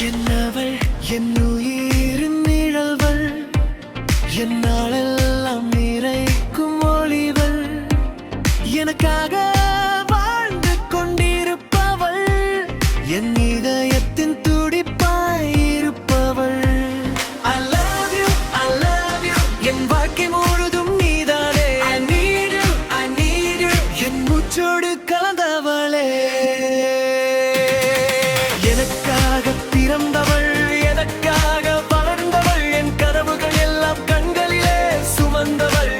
என்னவள் என் உயிரின் நிழல்வள், என்னாலெல்லாம் நிறைக்கும் ஒளிவள், எனக்காக வாழ்ந்து கொண்டிருப்பவள், என் இதயத்தின் துடிப்பாய் இருப்பவள். I love you, I love you, என் வாழ்க்கை முழுதும் நீதானே. I need you, I need you, என் மூச்சோடு கலந்தவளே. எனக்காக பிறந்தவள், எனக்காக வளர்ந்தவள், என் கனவுகள் எல்லாம் கண்களிலே சுமந்தவள்,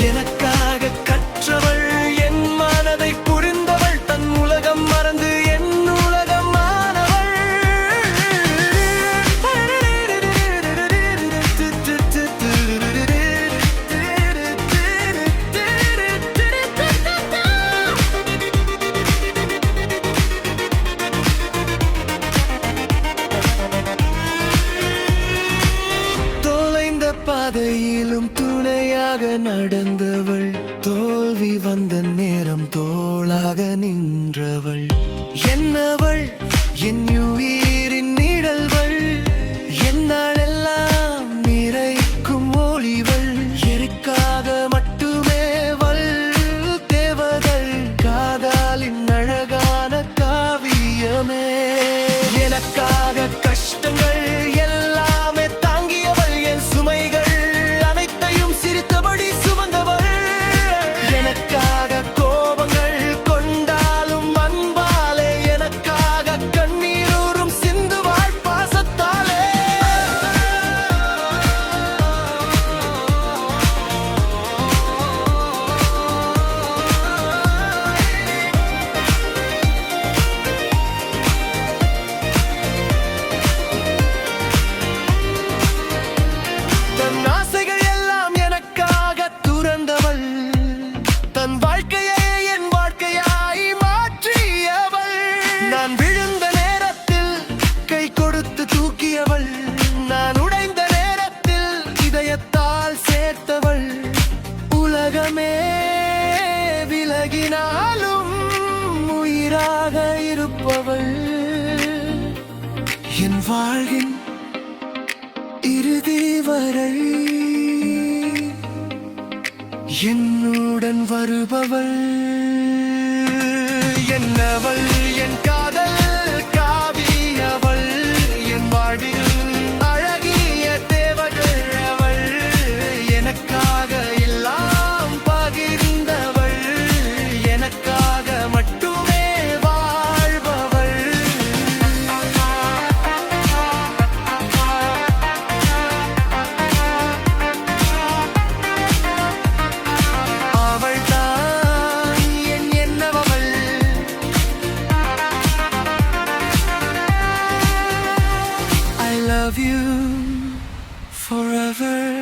எனக்காக கற்றவள், என் மனதை புரிந்தவள், தன் உலகம் மறந்து என் உலகமானவள். தொலைந்த பாதையிலும் துணையாக நடந்தவள், தோல்வி வந்த நேரம் தோளாக நின்றவள், என்னவள் என் உயிரின் நிழல்வள், என்னாலெல்லாம் நிறைக்கும் ஒளிவள், எனக்காக மட்டுமே வள் தேவதள், காதலின் அழகான காவியமே. எனக்காக கஷ்டங்கள் எல்லாமே தாங்கியவள், என் சுமைகள் அனைத்தையும் சிரித்தபடி சுமந்தவள், எனக்காக கோபங்கள் கொண்டாலும் அன்பாலே, எனக்காக கண்ணீரூறும் சிந்துவாள் பாசத்தாலே. தன் ஆசைகள் எல்லாம் எனக்காக துறந்தவள், தன் வாழ்க்கையை என் வாழ்க்கையாய் மாற்றியவள், நான் விழுந்த நேரத்தில் கை கொடுத்து தூக்கியவள், நான் உடைந்த நேரத்தில் இதயத்தால் சேர்த்தவள், உலகமே விலகினாலும் உயிராக இருப்பவள், என் வாழ்வின் இறுதி வரை என்னுடன் வருபவள், என்னவள் என் காதல் காவியவள், என் வாழ்வில் அழகிய தேவதள் அவள், எனக்காக எல்லாம் பகிர்ந்தவள், எனக்காக மட்டுமே வாழ்பவள். அவள்தான் என் என்னவள், I love you forever.